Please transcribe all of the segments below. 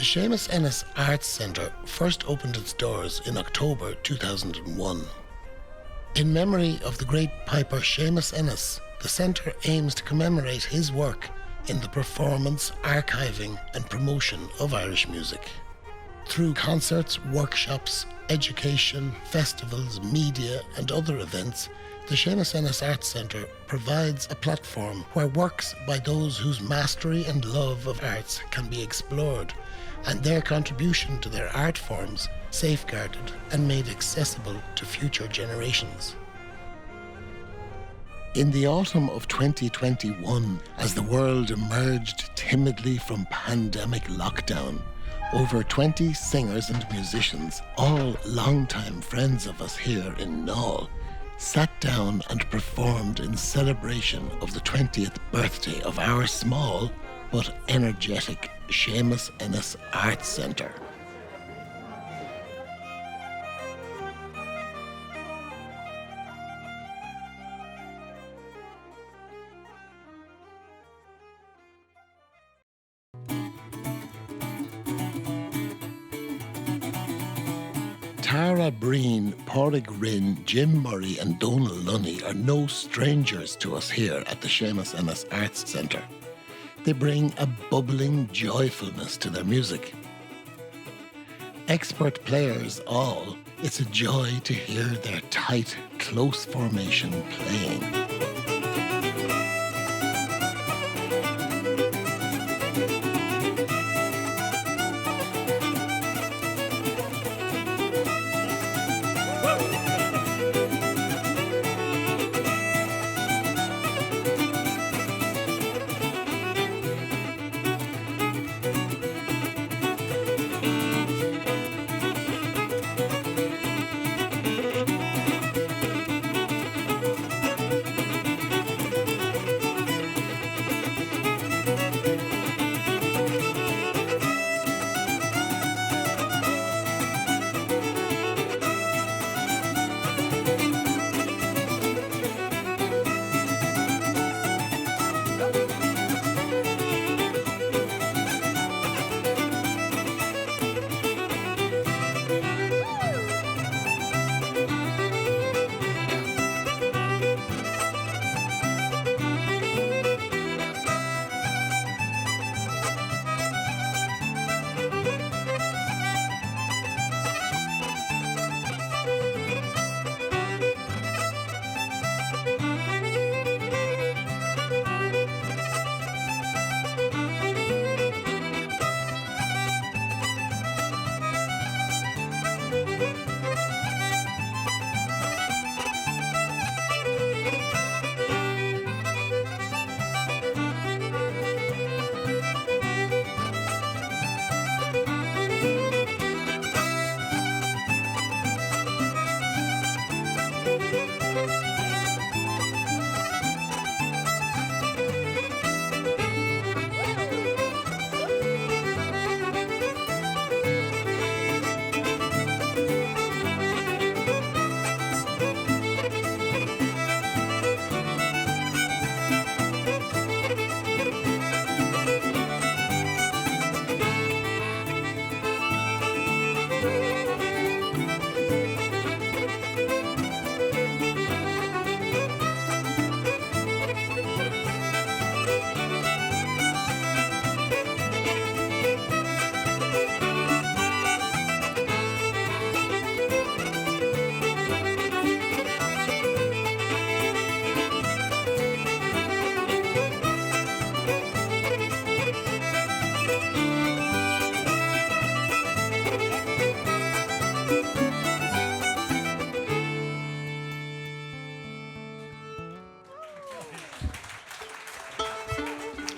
The Séamus Ennis Arts Centre first opened its doors in October 2001. In memory of the great piper Séamus Ennis, the centre aims to commemorate his work in the performance, archiving and promotion of Irish music. Through concerts, workshops, education, festivals, media and other events, the Séamus Ennis Arts Centre provides a platform where works by those whose mastery and love of arts can be explored, and their contribution to their art forms safeguarded and made accessible to future generations. In the autumn of 2021, as the world emerged timidly from pandemic lockdown, over 20 singers and musicians, all longtime friends of us here in Dónal, sat down and performed in celebration of the 20th birthday of our small but energetic Séamus Ennis Arts Centre. Breen, Pádraig, Rynne, Jim Murray and Dónal Lunny are no strangers to us here at the Séamus Ennis Arts Centre. They bring a bubbling joyfulness to their music. Expert players all, it's a joy to hear their tight, close formation playing.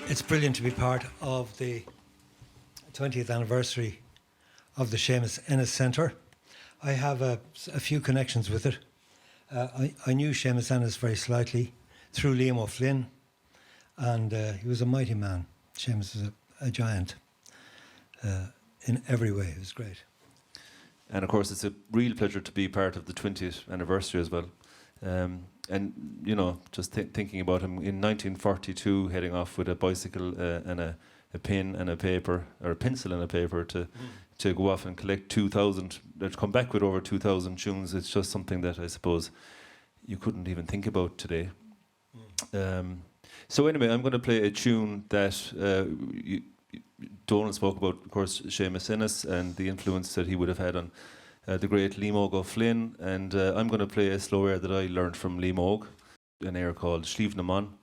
It's brilliant to be part of the 20th anniversary of the Séamus Ennis Centre. I have a few connections with it. I knew Séamus Ennis very slightly through Liam O'Flynn, and he was a mighty man. Séamus was a giant in every way. It was great. And of course, it's a real pleasure to be part of the 20th anniversary as well. And you know, just thinking about him in 1942, heading off with a bicycle and a a pen and a paper, or a pencil and a paper to go off and collect 2,000, to come back with over 2,000 tunes. It's just something that I suppose you couldn't even think about today. So anyway, I'm going to play a tune that Dónal spoke about, of course, Séamus Ennis and the influence that he would have had on the great Límóg O'Flynn, and I'm going to play a slow air that I learned from Límóg, an air called Sliabh na Man,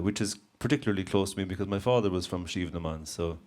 which is particularly close to me because my father was from Sliabh na Man, so...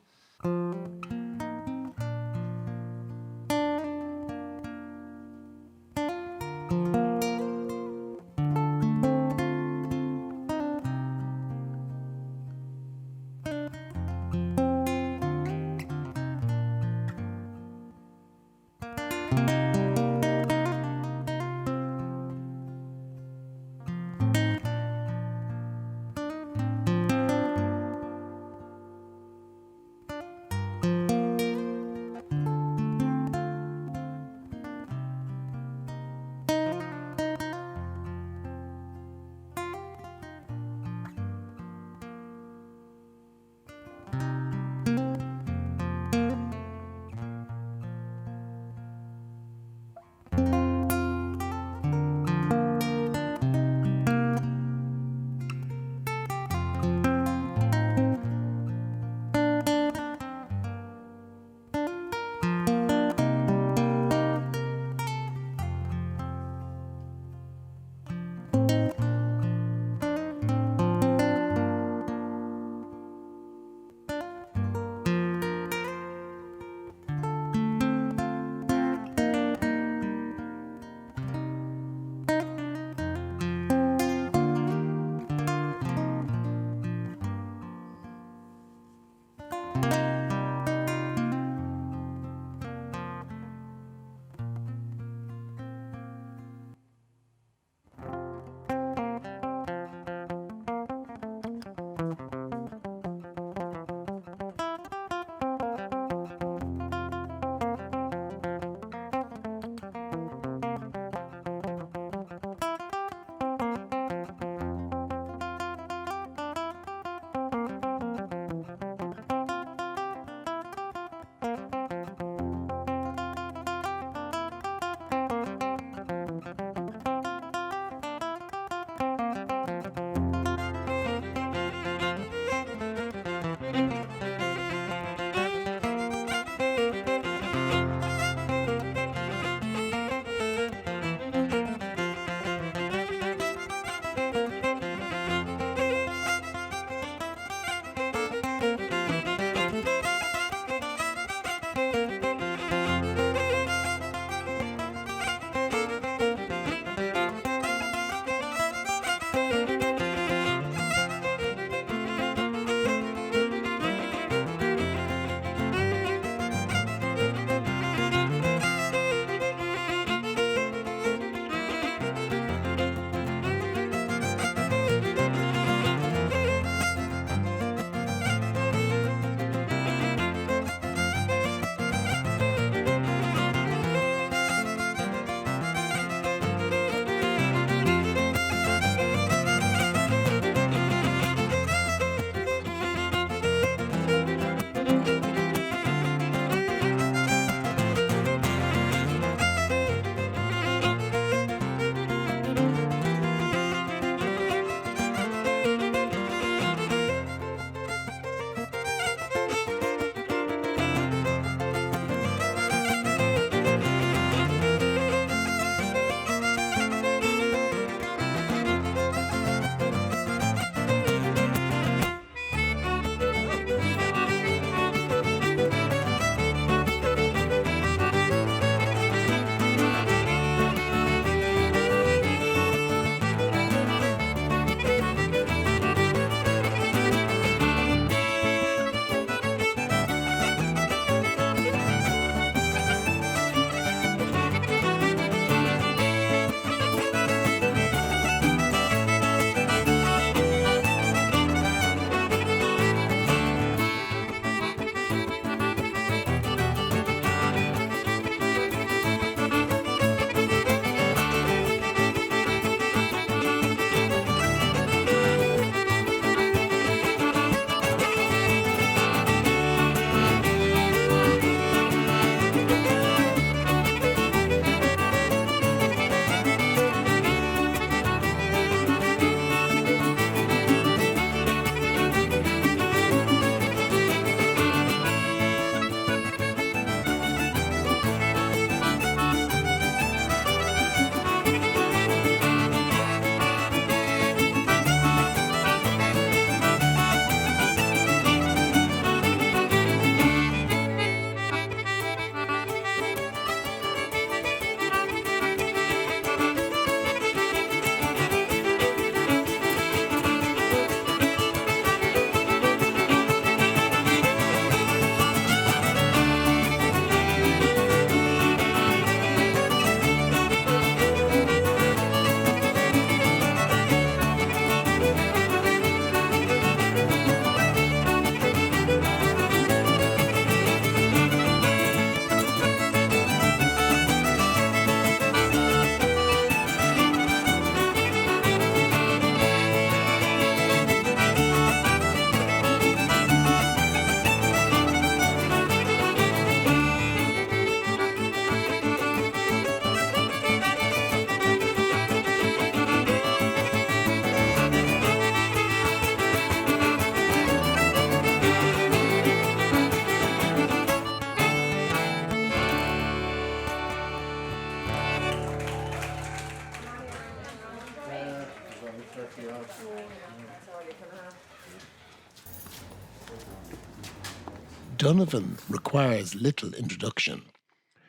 Donovan requires little introduction.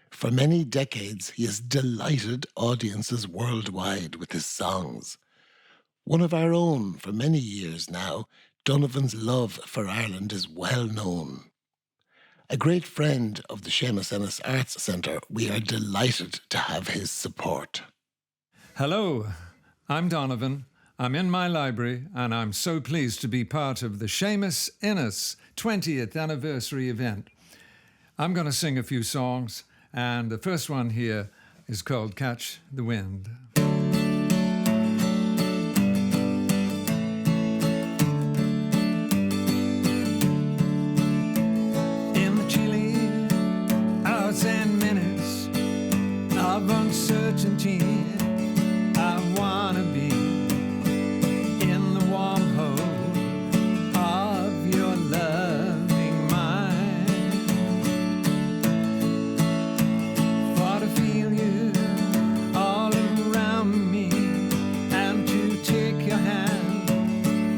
For many decades, he has delighted audiences worldwide with his songs. One of our own for many years now, Donovan's love for Ireland is well known. A great friend of the Séamus Ennis Arts Centre, we are delighted to have his support. Hello, I'm Donovan. I'm in my library and I'm so pleased to be part of the Séamus Ennis 20th anniversary event. I'm going to sing a few songs, and the first one here is called Catch the Wind. In the chilly hours and minutes of uncertainty, I want to be in the warm hold of your loving mind. For to feel you all around me and to take your hand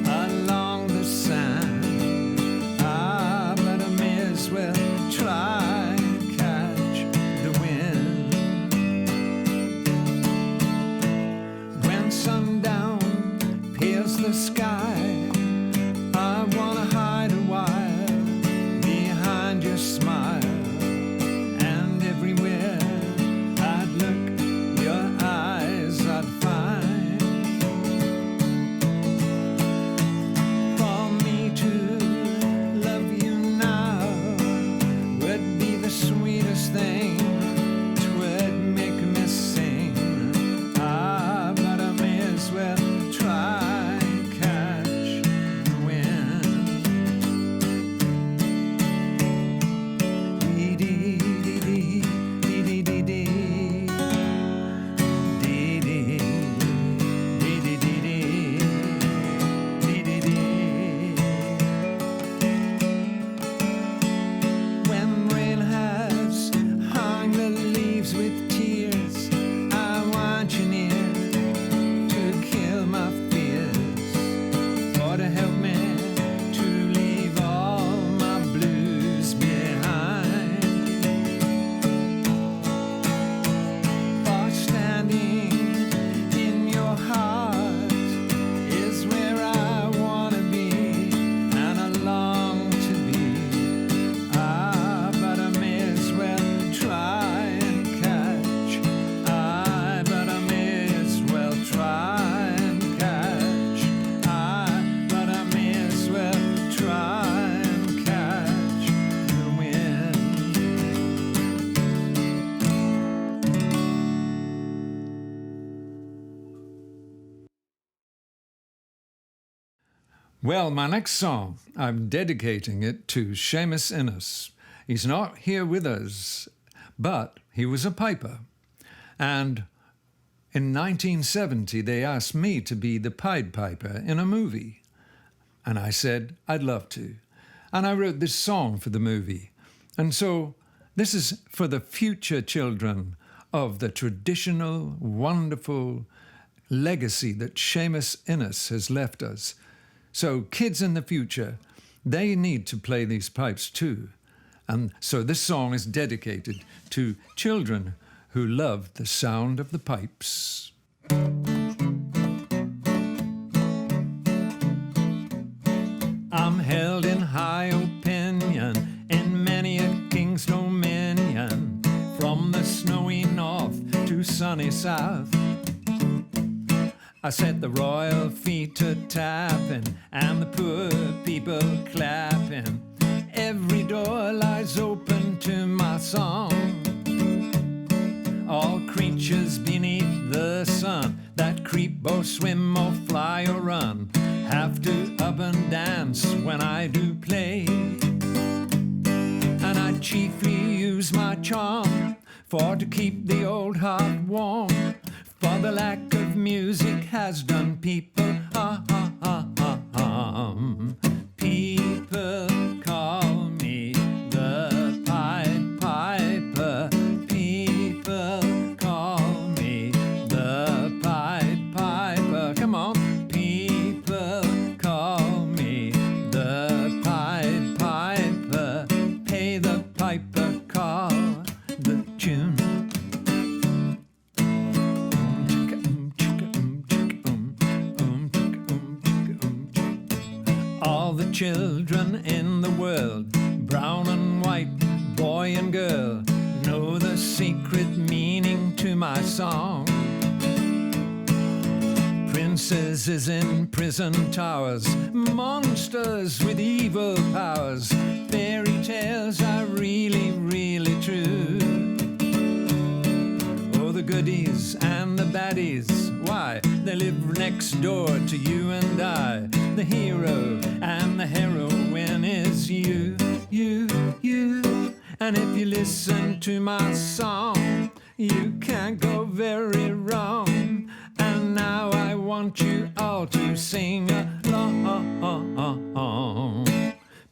along the sand. But I may as well try and catch the wind. When sundown pierces the sky, I wanna hide a while behind your smile. And everywhere I'd look, your eyes I'd find. For me to love you now would be the sweetest thing. 'Twould make me sing. But I may as well try and catch the wind. Dee dee dee dee dee dee dee dee. Dee dee dee dee dee dee. Dee dee dee. When rain has hung the leaves with tears, I want you near to kill my fears, or to help me to leave all my blues behind. For standing in your heart is where I want to be, and I long to be. But I may as well try and catch. But I may as well try and catch. But I may as well try and catch the wind. Well, my next song, I'm dedicating it to Séamus Ennis. He's not here with us, but he was a piper. And in 1970, they asked me to be the Pied Piper in a movie. And I said, I'd love to. And I wrote this song for the movie. And so this is for the future children of the traditional, wonderful legacy that Séamus Ennis has left us. So kids in the future, they need to play these pipes too. And so this song is dedicated to children who love the sound of the pipes. I'm held in high opinion in many a king's dominion, from the snowy north to sunny south. I set the royal feet a tapping and the poor people clapping. Every door lies open to my song. All creatures beneath the sun that creep or swim or fly or run have to up and dance when I do play. And I chiefly use my charm for to keep the old heart warm. For the lack of music has done people harm. People call me the Pied Piper. People call me the Pied Piper. Come on. People call me the Pied Piper. all the children in the world, brown and white, boy and girl, know the secret meaning to my song. Princesses in prison towers, monsters with evil powers, fairy tales are really, really true. Oh, the goodies and the baddies, why, they live next door to you and I. The hero and the heroine is you, you, you. And if you listen to my song, you can't go very wrong. And now I want you all to sing along.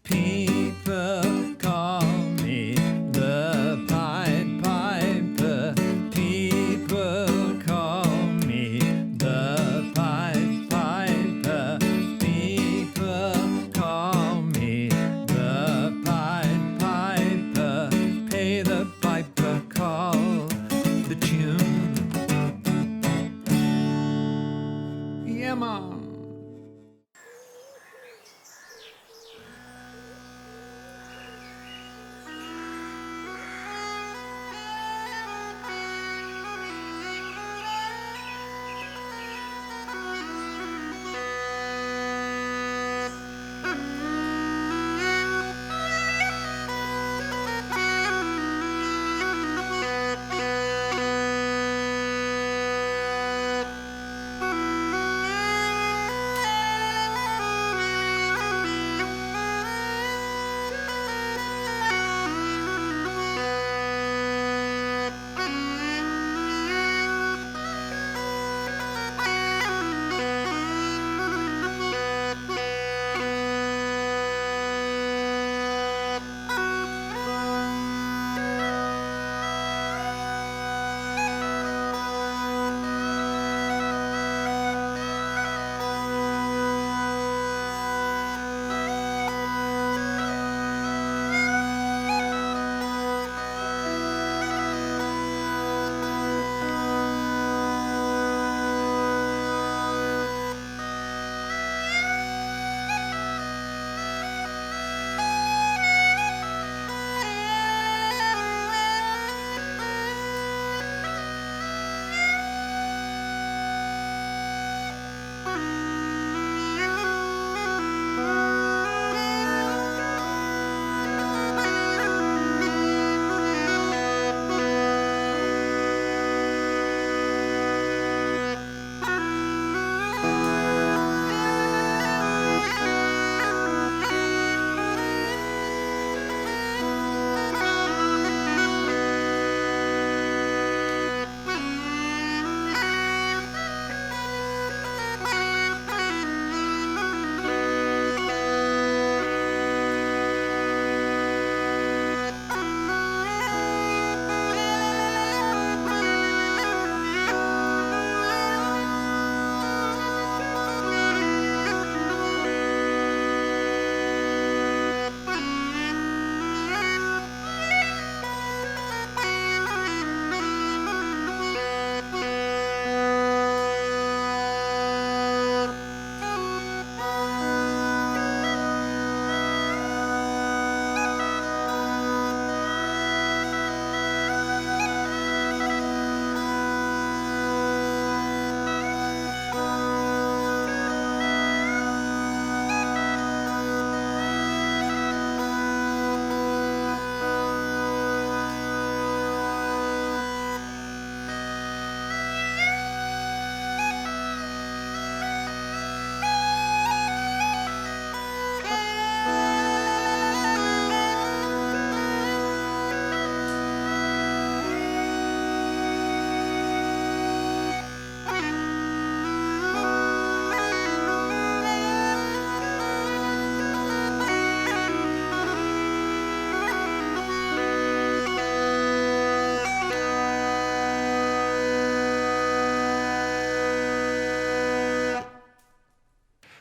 People call me the Pied Piper. People call me the Pied Piper. People call me the Pied Piper. Pay the piper, call the tune. Yeah, man.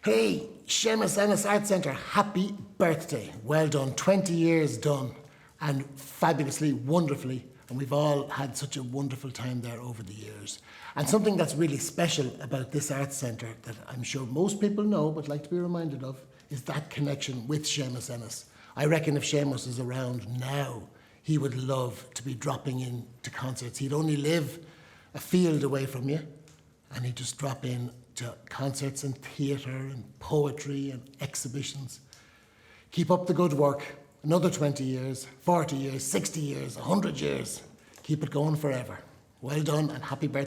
Hey, Séamus Ennis Arts Centre, happy birthday. Well done, 20 years done, and fabulously, wonderfully, and we've all had such a wonderful time there over the years. And something that's really special about this arts centre that I'm sure most people know but like to be reminded of is that connection with Séamus Ennis. I reckon if Séamus is around now, he would love to be dropping in to concerts. He'd only live a field away from you, and he'd just drop in to concerts and theatre and poetry and exhibitions. Keep up the good work. Another 20 years, 40 years, 60 years, 100 years. Keep it going forever. Well done and happy birthday.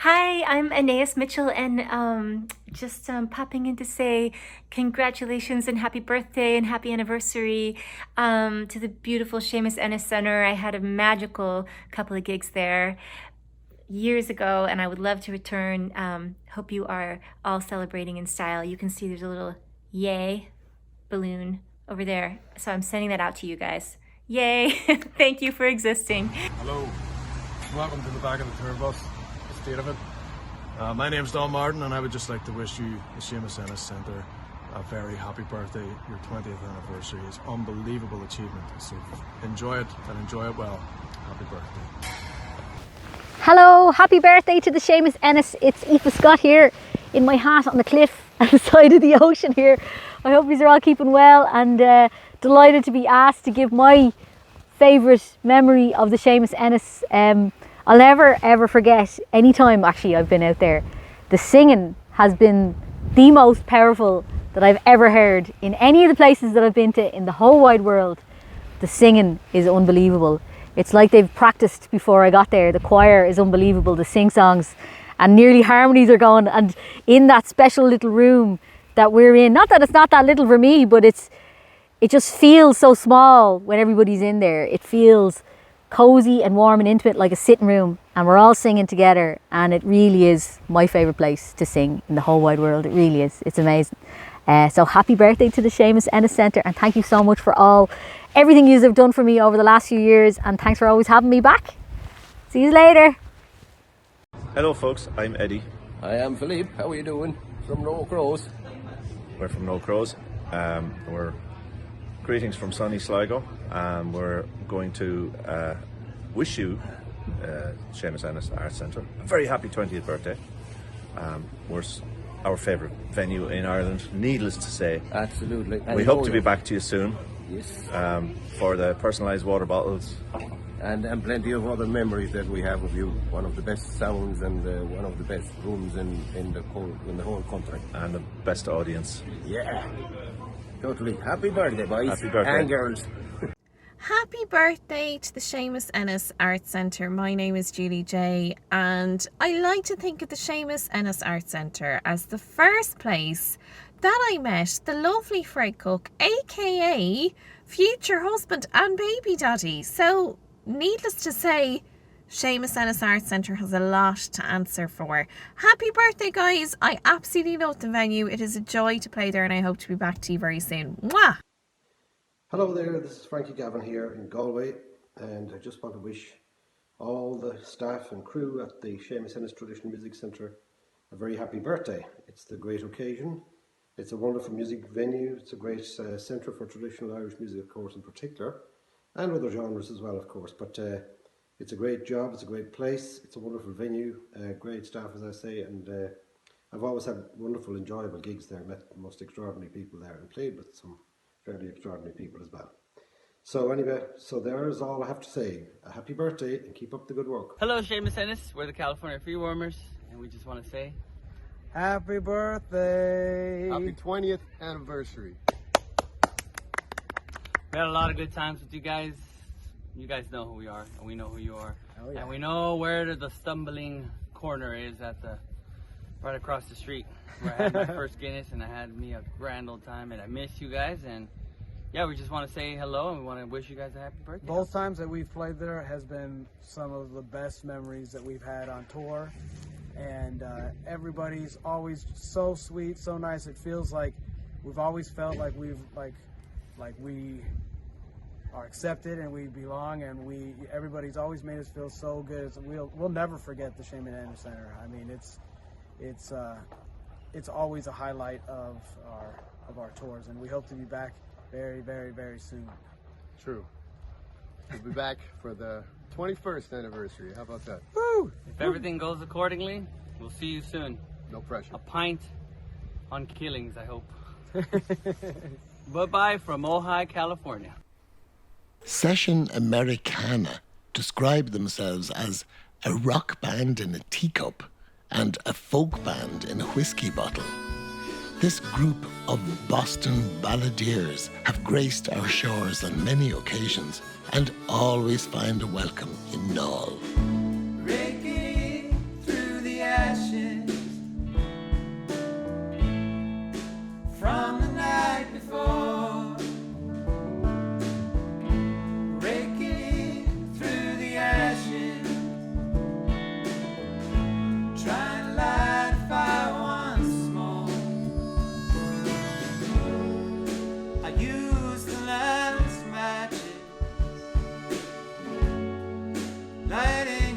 Hi, I'm Anais Mitchell, and just popping in to say congratulations and happy birthday and happy anniversary to the beautiful Séamus Ennis Centre. I had a magical couple of gigs there years ago, and I would love to return. Hope you are all celebrating in style. You can see there's a little yay balloon over there, so I'm sending that out to you guys. Yay! Thank you for existing. Hello, welcome to the back of the tour bus. State of it. My name's Don Martin, and I would just like to wish you, the Séamus Ennis Centre, a very happy birthday. Your 20th anniversary is an unbelievable achievement, so enjoy it and enjoy it well. Happy birthday. Hello, happy birthday to the Séamus Ennis. It's Aoife Scott here in my hat on the cliff at the side of the ocean here. I hope you're all keeping well, and delighted to be asked to give my favourite memory of the Séamus Ennis. I'll never ever forget any time actually I've been out there. The singing has been the most powerful that I've ever heard in any of the places that I've been to in the whole wide world. The singing is unbelievable. It's like they've practiced before I got there. The choir is unbelievable, the sing-songs, and nearly harmonies are going. And in that special little room that we're in, not that it's not that little for me, but it just feels so small when everybody's in there. It feels cozy and warm and intimate, like a sitting room, and we're all singing together, and it really is my favourite place to sing in the whole wide world. It really is. It's amazing. So happy birthday to the Séamus Ennis Centre, and thank you so much for everything you have done for me over the last few years, and thanks for always having me back. See you later. Hello folks, I'm Eddie. I am Philippe. How are you doing? From No Crows. We're from No Crows. We're greetings from sunny Sligo. We're going to wish you, Séamus Ennis Arts Centre, a very happy 20th birthday. We're our favourite venue in Ireland, needless to say. Absolutely. We hope to be back to you soon. Yes. For the personalised water bottles. And plenty of other memories that we have of you. One of the best sounds and one of the best rooms in the whole country. And the best audience. Yeah. Totally. Happy birthday, boys. Happy birthday. And girls. Happy birthday to the Séamus Ennis Arts Centre. My name is Julie J, and I like to think of the Séamus Ennis Arts Centre as the first place that I met the lovely Fred Cook, aka future husband and baby daddy. So needless to say, Séamus Ennis Arts Centre has a lot to answer for. Happy birthday, guys. I absolutely love the venue. It is a joy to play there, and I hope to be back to you very soon. Mwah! Hello there, this is Frankie Gavin here in Galway, and I just want to wish all the staff and crew at the Séamus Ennis Traditional Music Centre a very happy birthday. It's the great occasion. It's a wonderful music venue. It's a great centre for traditional Irish music, of course, in particular, and other genres as well, of course. But it's a great job, it's a great place, it's a wonderful venue, great staff, as I say, and I've always had wonderful, enjoyable gigs there, met the most extraordinary people there, and played with some fairly extraordinary people as well. So anyway, so there's all I have to say. A happy birthday and keep up the good work. Hello, Séamus Ennis. We're the California Free Warmers, and we just want to say happy birthday. Happy 20th anniversary. We had a lot of good times with you guys. You guys know who we are, and we know who you are. Oh, yeah. And we know where the stumbling corner is right across the street, where I had my first Guinness, and I had me a grand old time, and I miss you guys, and yeah, we just want to say hello, and we want to wish you guys a happy birthday. Both times that we've played there has been some of the best memories that we've had on tour, and everybody's always so sweet, so nice. It feels like we've always felt like we are accepted and we belong, and everybody's always made us feel so good. So we'll never forget the Séamus Ennis Centre. I mean, it's always a highlight of our tours, and we hope to be back very, very, very soon. True. We'll be back for the 21st anniversary. How about that? Woo! If everything goes accordingly, we'll see you soon. No pressure. A pint on Killings, I hope. Bye-bye from Ojai, California. Session Americana describe themselves as a rock band in a teacup and a folk band in a whiskey bottle. This group of Boston balladeers have graced our shores on many occasions and always find a welcome in Dónal. Raking through the ashes from the night before. Raking through the ashes, trying to light a fire once more. I used the last matches, lighting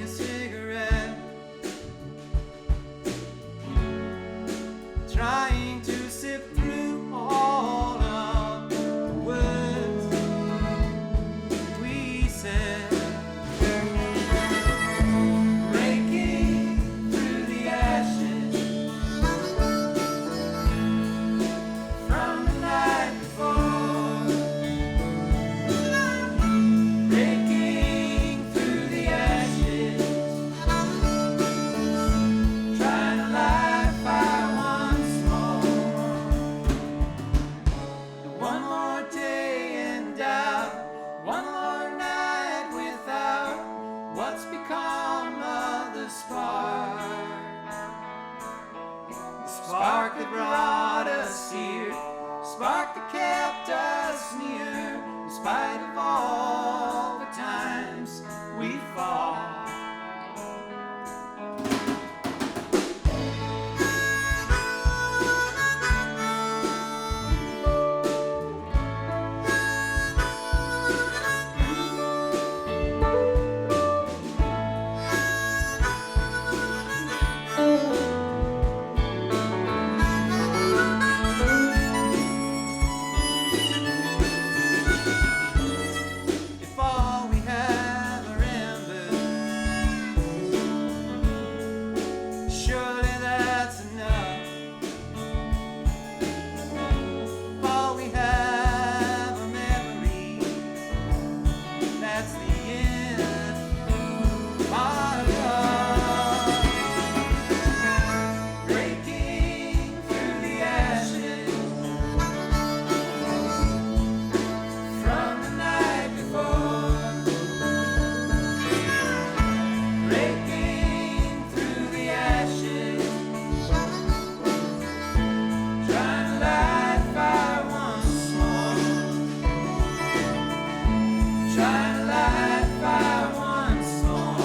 Try and light fire once more.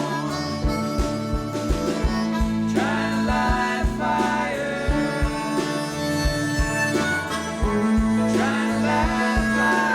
Try and light fire. Try and light fire.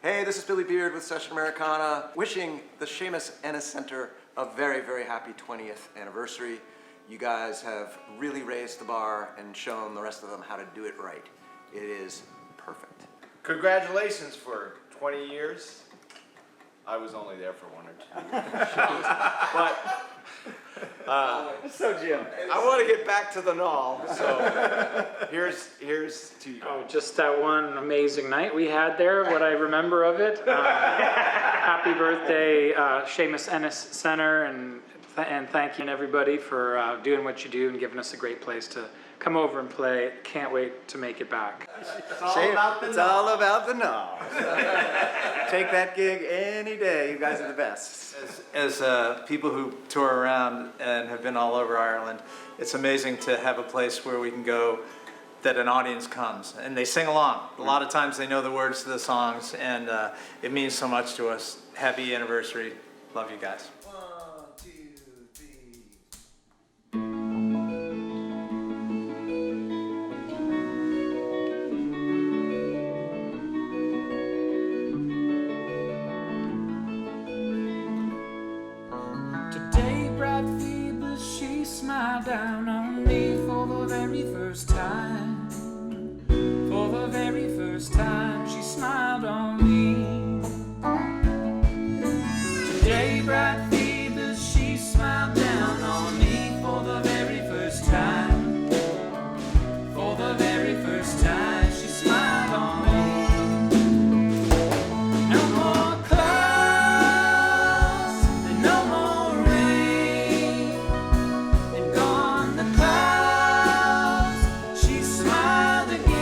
Hey, this is Billy Beard with Session Americana, wishing the Séamus Ennis Centre a very, very happy 20th anniversary. You guys have really raised the bar and shown the rest of them how to do it right. It is perfect. Congratulations for 20 years. I was only there for 1 or 2 shows. But So Jim, I want to get back to the Null, so here's to you. Oh, just that one amazing night we had there, what I remember of it. Happy birthday, Séamus Ennis Centre, and thank you everybody for doing what you do and giving us a great place to come over and play. Can't wait to make it back. It's all about the Null. Take that gig any day. You guys are the best. As people who tour around and have been all over Ireland, it's amazing to have a place where we can go that an audience comes and they sing along. A lot of times they know the words to the songs, and it means so much to us. Happy anniversary. Love you guys. Today, bright Phoebe, she smiled down on me for the very first time. For the very first time, she smiled on me. Today, bright Phoebe, she smiled down on me for the very first time. For the very first time, she smiled on me. No more clouds, and no more rain, and gone the clouds. She smiled again.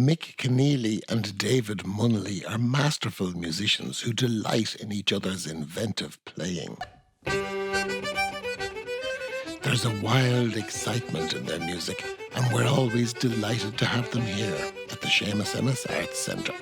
Mick Connelly and David Munnelly are masterful musicians who delight in each other's inventive playing. There's a wild excitement in their music, and we're always delighted to have them here at the Séamus Ennis Arts Centre.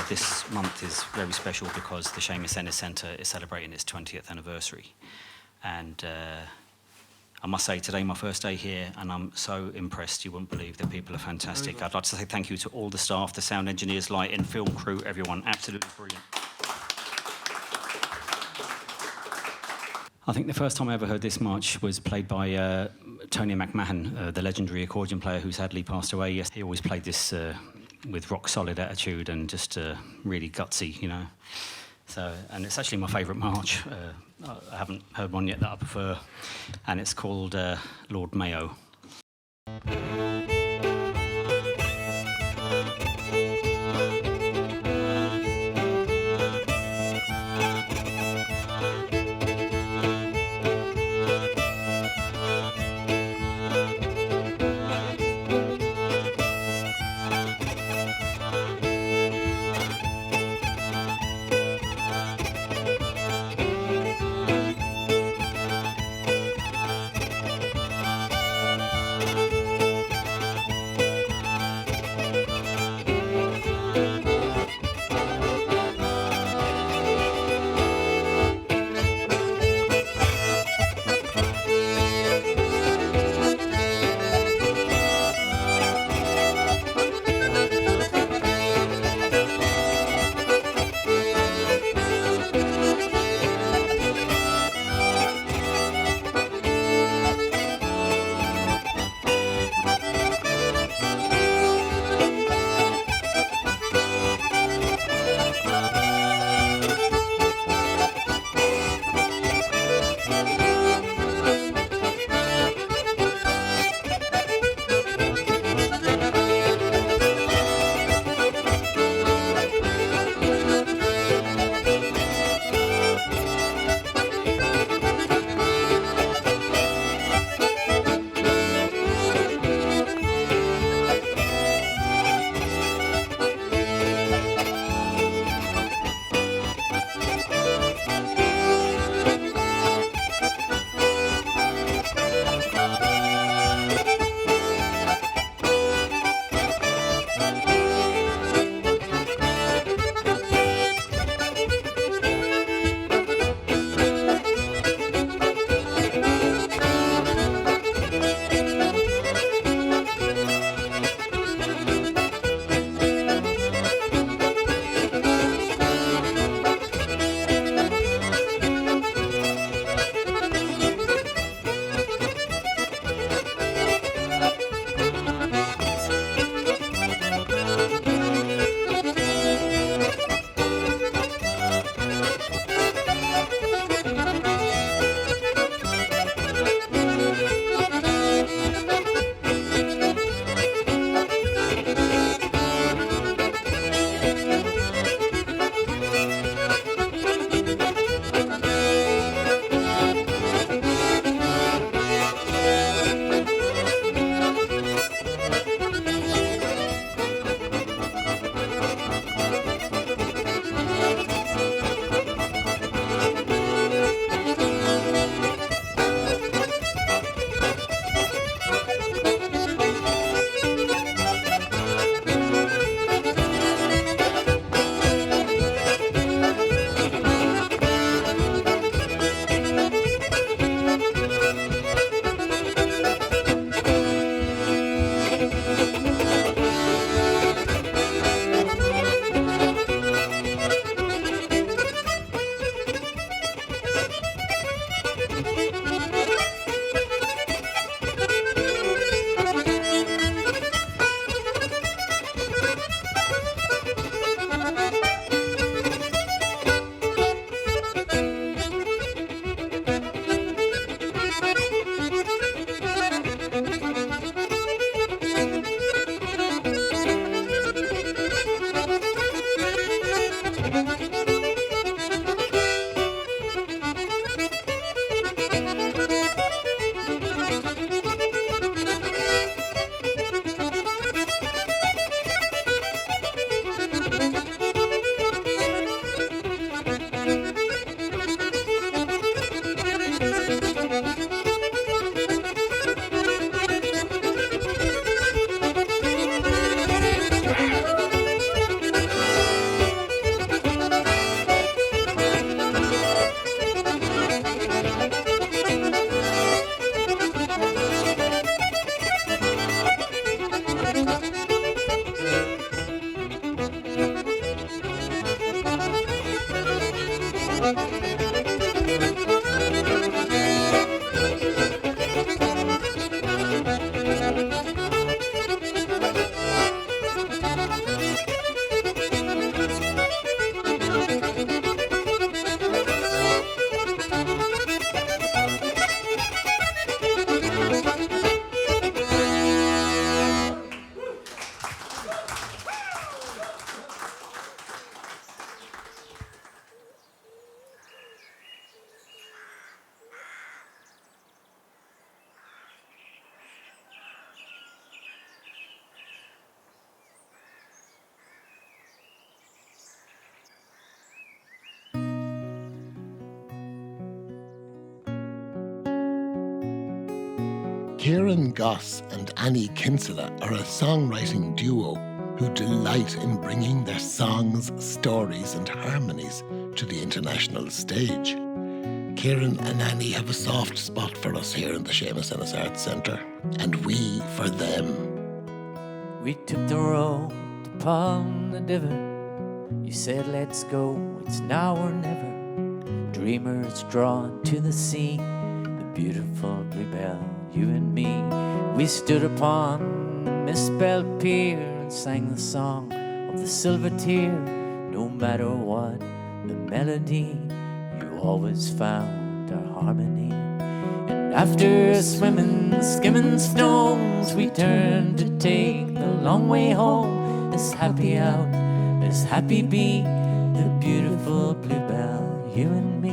This month is very special because the Séamus Ennis Centre is celebrating its 20th anniversary. And I must say, today my first day here, and I'm so impressed. You wouldn't believe the people are fantastic. I'd like to say thank you to all the staff, the sound engineers, lighting, film crew, everyone. Absolutely brilliant. I think the first time I ever heard this march was played by Tony McMahon, the legendary accordion player who sadly passed away. Yes, he always played this with rock-solid attitude and just really gutsy, you know. So, and it's actually my favourite march. I haven't heard one yet that I prefer, and it's called Lord Mayo. Kieran, Goss and Annie Kinsella are a songwriting duo who delight in bringing their songs, stories and harmonies to the international stage. Kieran and Annie have a soft spot for us here in the Séamus Ennis Arts Centre, and we for them. We took the road upon the divot. You said let's go, it's now or never. Dreamers drawn to the sea, the beautiful bluebell, you and me. We stood upon misspelled pier and sang the song of the silver tear. No matter what the melody, you always found our harmony. And after swimming, skimming stones, we turned to take the long way home. As happy out, as happy be, the beautiful bluebell, you and me.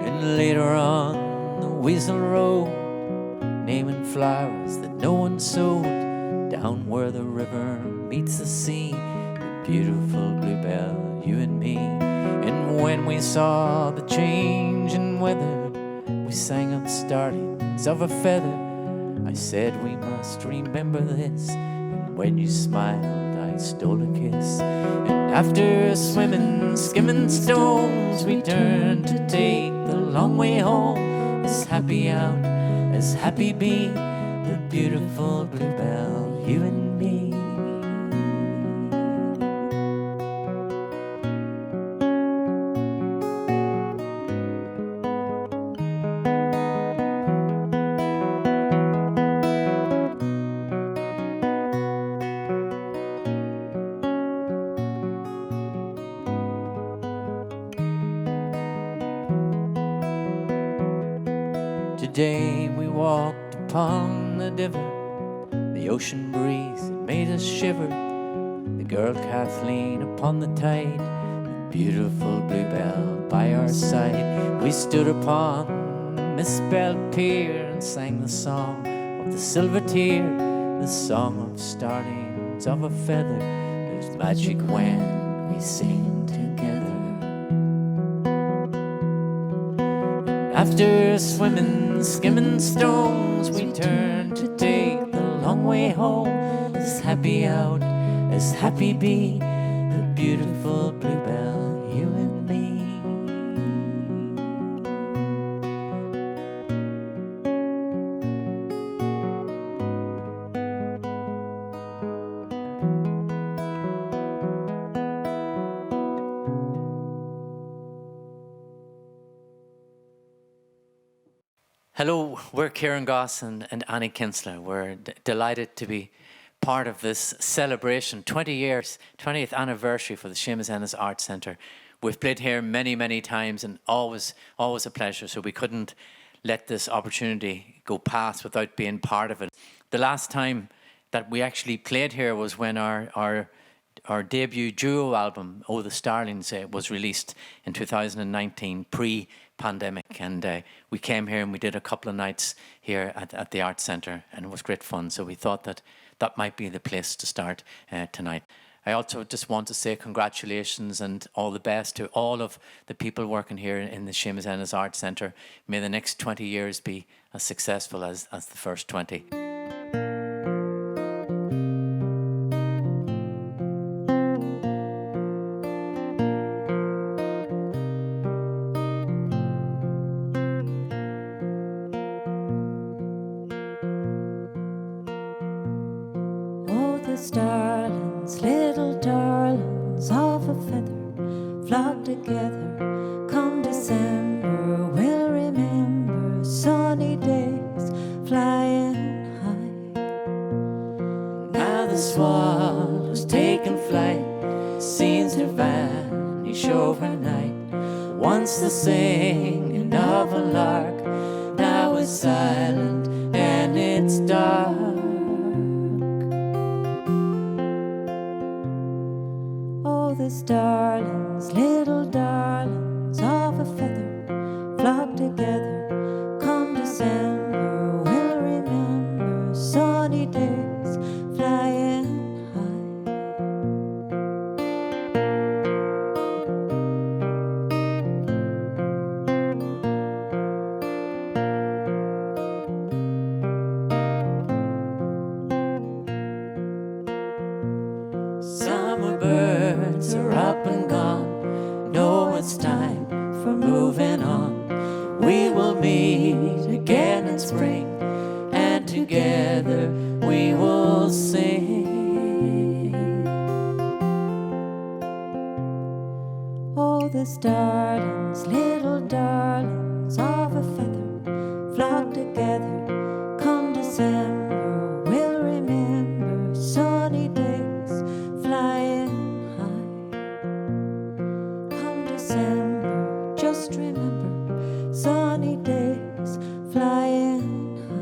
And later on the Weasel Road, naming flowers that no one sowed, down where the river meets the sea, the beautiful bluebell, you and me. And when we saw the change in weather, we sang of the starlings of a feather. I said we must remember this, and when you smiled I stole a kiss. And after swimming, skimming stones, we turned to take the long way home. As happy out, as happy be, the beautiful bluebell, you and me. Today we walked upon the divot. The ocean breeze it made us shiver. The girl Kathleen upon the tide, the beautiful bluebell by our side. We stood upon the misspelled pier and sang the song of the silver tear, the song of starlings of a feather. There's magic when we sing together. After swimming, skimming stones, we turned to take the long way home. As happy out, as happy be, the beautiful bluebell, you and me. Hello, we're Kieran, Goss and Annie Kinsella. We're delighted to be part of this celebration, 20 years, 20th anniversary for the Séamus Ennis Arts Centre. We've played here many, many times and always a pleasure, so we couldn't let this opportunity go past without being part of it. The last time that we actually played here was when our debut duo album, Oh the Starlings, was released in 2019, pre-pandemic, and we came here and we did a couple of nights here at the Arts Centre, and it was great fun. So we thought that that might be the place to start tonight. I also just want to say congratulations and all the best to all of the people working here in the Séamus Ennis Arts Centre. May the next 20 years be as successful as the first 20. Starlings, little darlings of a feather, flock together. Come December, we'll remember sunny days flying high. Now the swallows taking flight, seems to vanish overnight. Once the singing of a lark, now it's silent and it's dark. The starlings, little darlings of a feather, flock together. Come December, we'll remember sunny days flying we will meet again in spring, and together we will sing. Oh, the starlings, little darlings of a feather, flock together come December. We'll remember sunny days flying high. Come December, just remember sunny days flying high.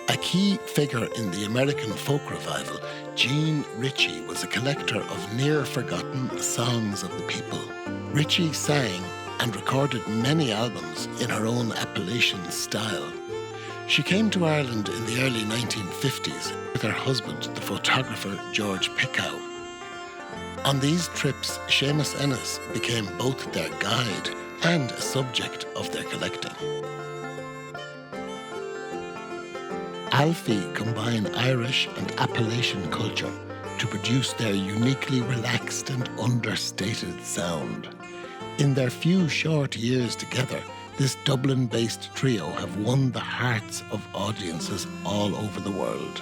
A key figure in the American folk revival, Jean Ritchie was a collector of near-forgotten songs of the people. Ritchie sang and recorded many albums in her own Appalachian style. She came to Ireland in the early 1950s with her husband, the photographer George Pickow. On these trips, Séamus Ennis became both their guide and a subject of their collecting. Alfi combine Irish and Appalachian culture to produce their uniquely relaxed and understated sound. In their few short years together, this Dublin-based trio have won the hearts of audiences all over the world.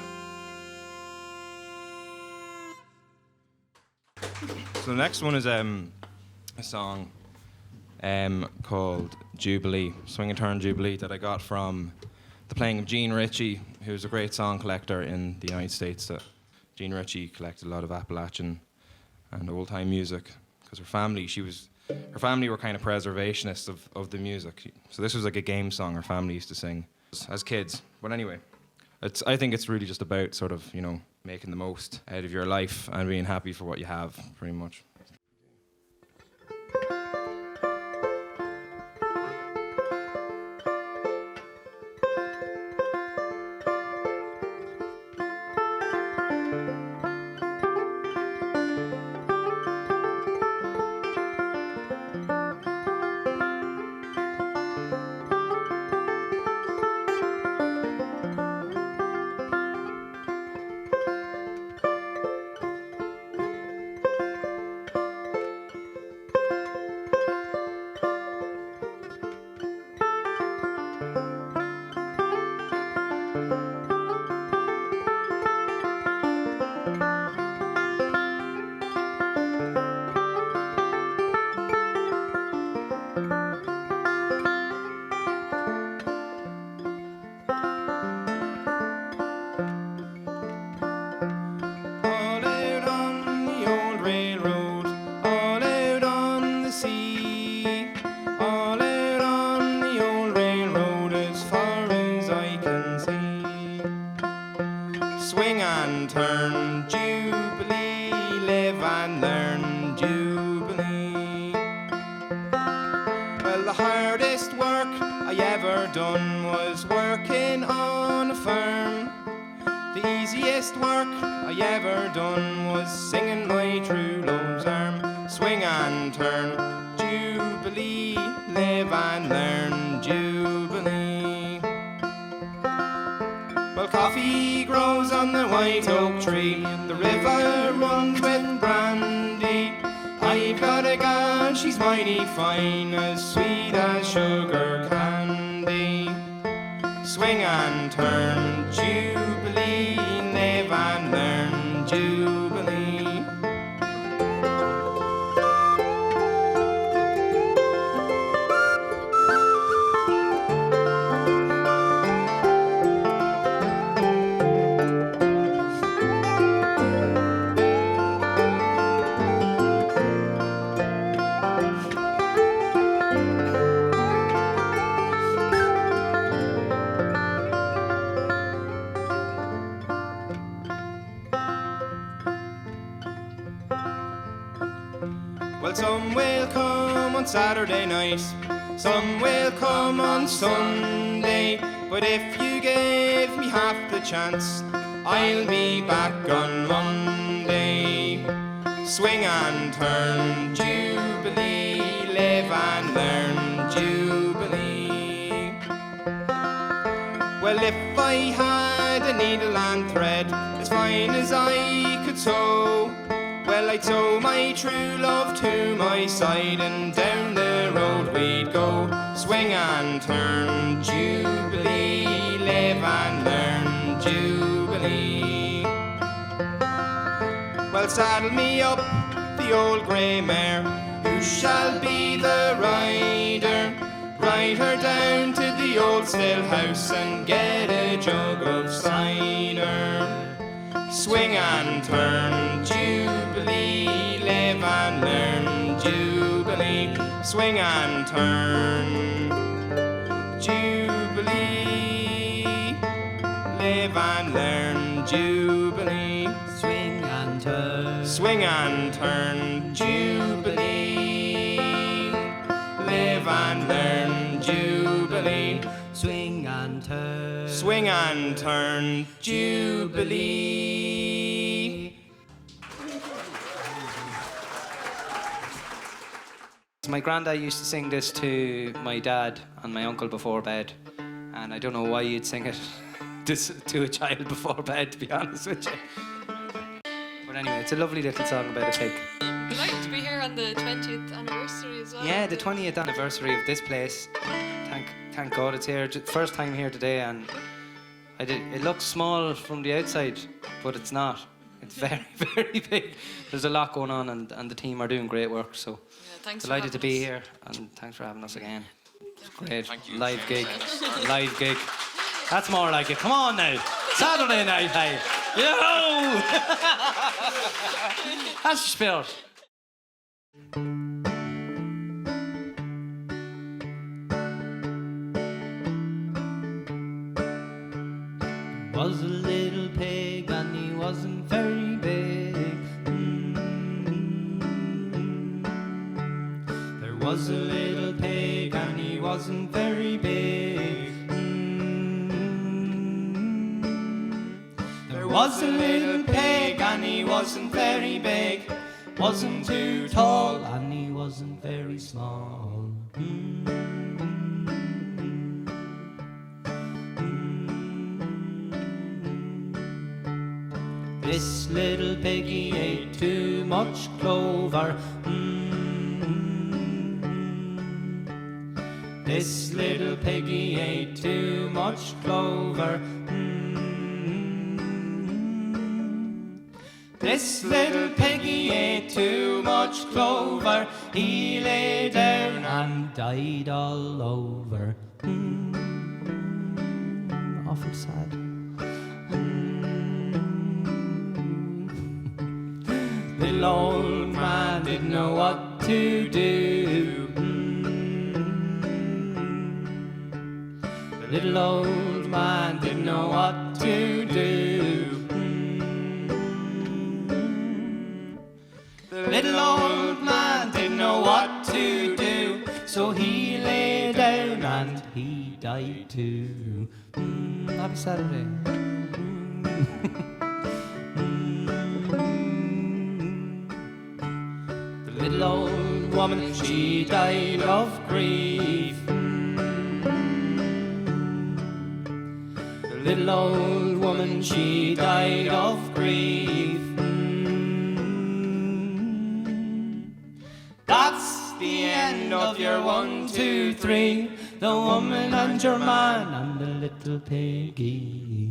So the next one is a song called Jubilee, Swing and Turn Jubilee, that I got from the playing of Jean Ritchie, who's a great song collector in the United States. Jean Ritchie collected a lot of Appalachian and old-time music because her family were kind of preservationists of the music. So this was like a game song her family used to sing as kids. But anyway, I think it's really just about sort of, making the most out of your life and being happy for what you have, pretty much. Fine, as sweet as sugar candy. Swing and turn, Jubilee, live and learn, Jubilee. Some will come on Saturday night, some will come on Sunday, but if you give me half the chance, I'll be back on Monday. swing and turn, Jubilee, live and learn, Jubilee. Well, if I had a needle and thread as fine as I could sew, well, I'd sew my true love to my side, and down the road we'd go. Swing and turn, Jubilee, live and learn, Jubilee. Well, saddle me up the old grey mare, who shall be the rider? Ride her down to the old still house and get a jug of cider. Swing and turn, Jubilee, live and learn, Jubilee. Swing and turn, Jubilee, live and learn, Jubilee. Swing and turn, swing and turn, Jubilee, live and learn, Jubilee. swing and turn, swing and turn, Jubilee. My granddad used to sing this to my dad and my uncle before bed, and I don't know why you'd sing it to a child before bed, to be honest with you. But anyway, it's a lovely little song about a pig. Delighted to be here on the 20th anniversary as well. Yeah, the 20th anniversary of this place. Thank God it's here. First time here today, and it looks small from the outside, but it's not. It's very, very big. There's a lot going on, and the team are doing great work. So thanks delighted for to be having here, and thanks for having us again. It's great. Thank you. Live gig. Live gig. That's more like it. Come on now. Saturday night, hey. Yo! That's the spirit. was a little pig and he wasn't very big. There was a little pig and he wasn't very big. There was a little pig and he wasn't very big. Wasn't too tall and he wasn't very small. This little piggy ate too much clover. This little piggy ate too much clover. This little piggy ate too much clover. He lay down and died all over. Awful sad. Little old man didn't know what to do. The little old man didn't know what to do. The little old man didn't know what to do. So he lay down and he died too. Happy Saturday. The little old woman, she died of grief. The little old woman, she died of grief. That's the end of your 1, 2, 3. The woman and your man and the little piggy.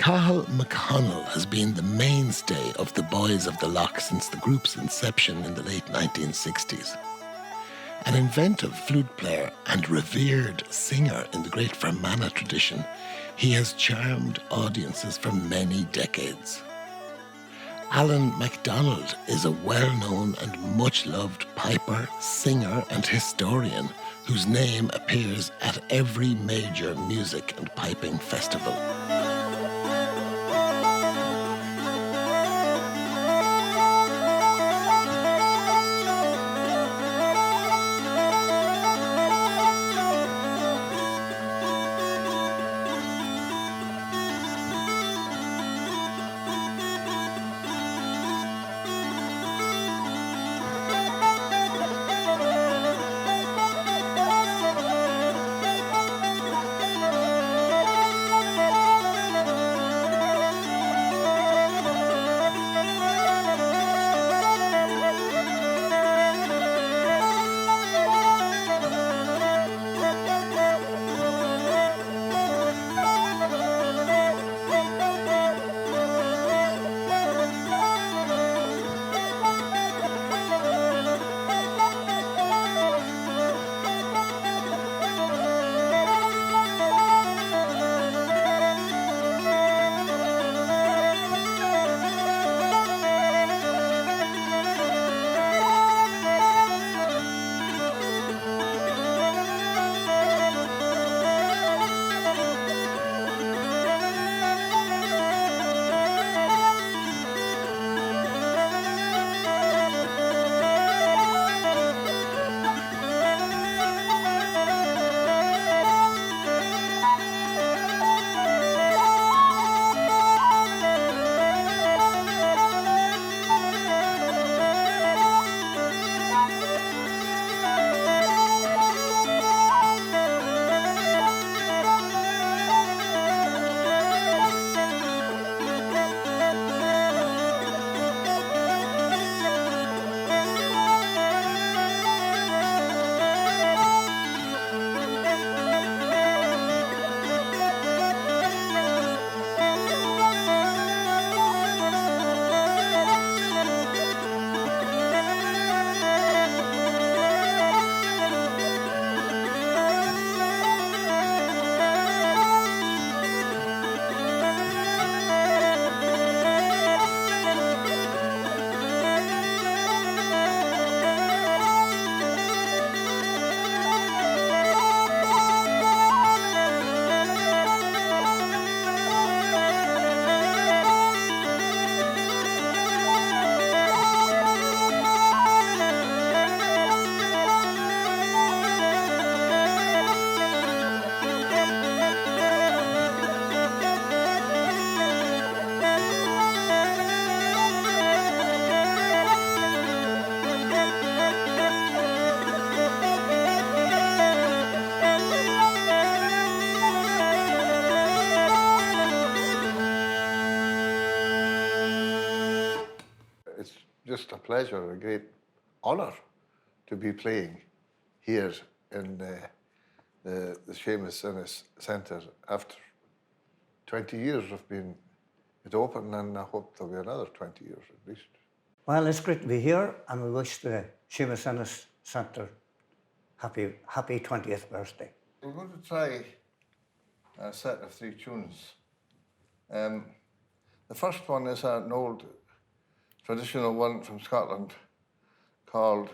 Cathal McConnell has been the mainstay of the Boys of the Loch since the group's inception in the late 1960s. An inventive flute player and revered singer in the great Fermanagh tradition, he has charmed audiences for many decades. Allan MacDonald is a well-known and much-loved piper, singer and historian whose name appears at every major music and piping festival. just a pleasure, a great honour to be playing here in the Séamus Ennis Centre after 20 years of being it open, and I hope there'll be another 20 years at least. Well, it's great to be here, and we wish the Séamus Ennis Centre happy 20th birthday. We're going to try a set of 3 tunes. The first one is an old traditional one from Scotland called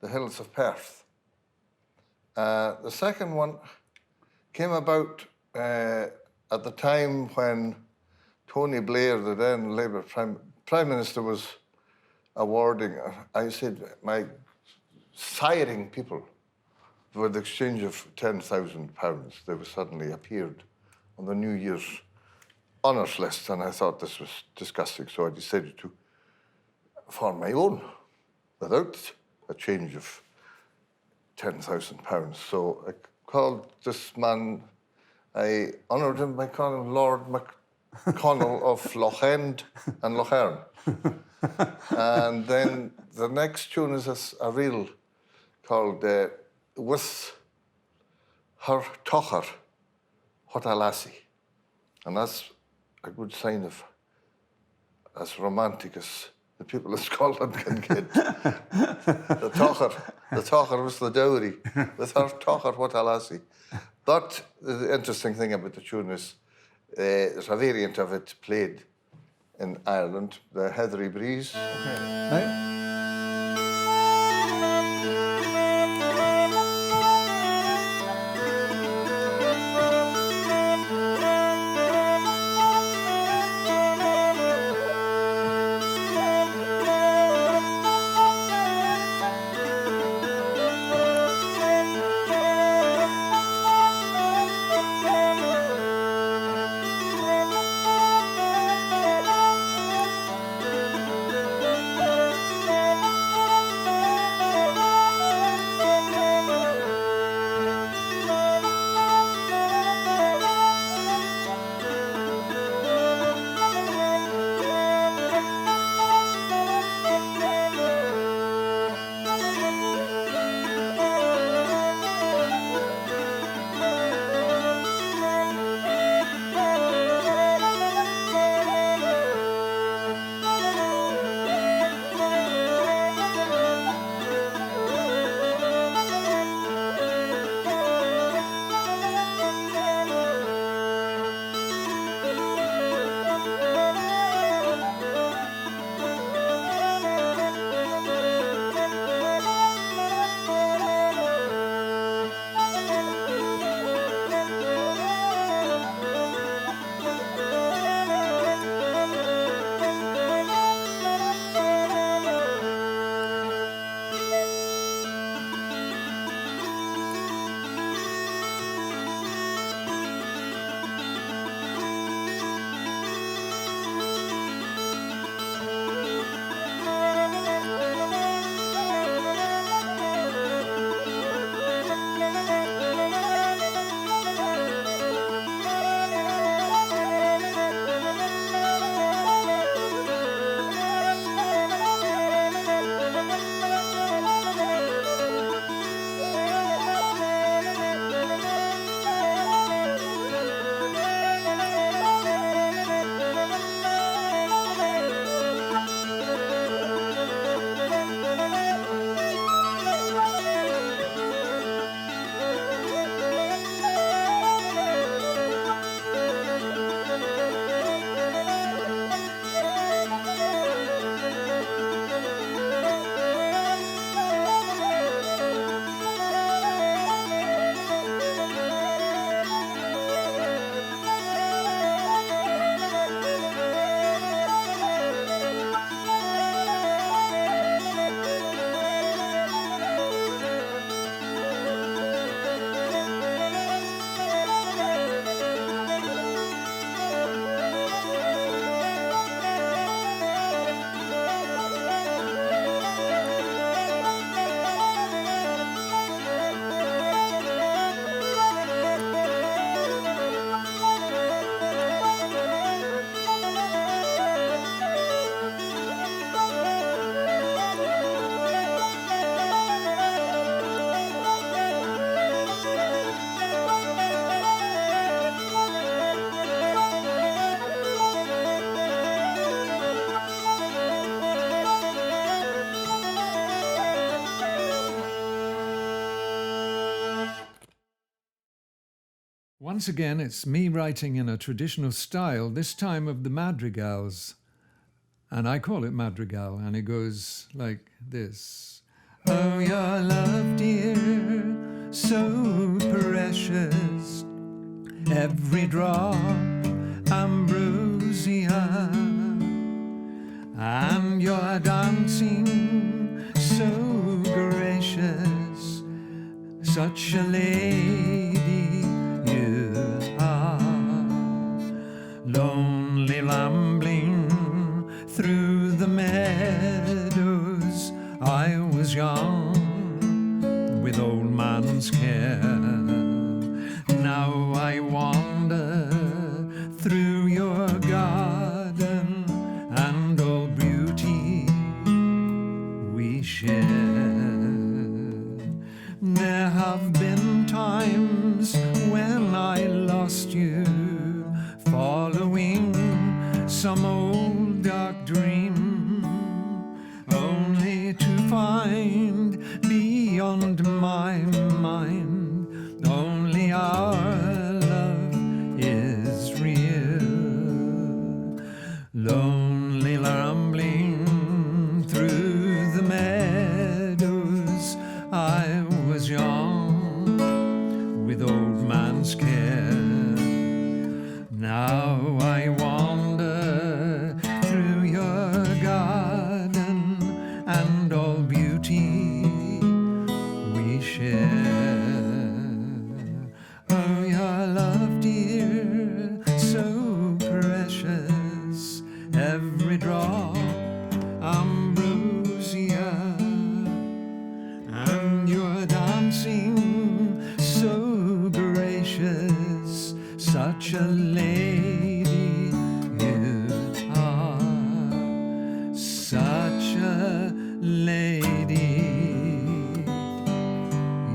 The Hills of Perth. The second one came about at the time when Tony Blair, the then Labour Prime Minister, was awarding, I said, my firing people with the exchange of £10,000. They were suddenly appeared on the New Year's honours list, and I thought this was disgusting, so I decided to form my own without a change of £10,000. So I called this man, I honoured him by calling him Lord McConnell of Lochend and Lochern. And then the next tune is a reel called With Her Tocher, What a Lassie. And that's a good sign of as romantic as the people of Scotland can get. the talker was the dowry. The talker what a lassie. But the interesting thing about the tune is there's a variant of it played in Ireland, the Heathery Breeze. Okay. Right. Once again, it's me writing in a traditional style, this time of the madrigals. And I call it madrigal, and it goes like this. Oh, your love, dear, so precious, every drop ambrosia, and your dancing so gracious, such a lady you are, lonely rambling through the meadows, I was young with old man's care. Now I wander through your garden, and all beauty we share. There have been times when I lost you, following some old dark dream, only to find beyond my mind only our love is real. Lonely rambling through the meadows, I was young with old man's care. Now I wander through your garden and all beauty we share. Oh, your love, dear, so precious, every drop ambrosia, and your dancing so gracious, such a lady you are, such a lady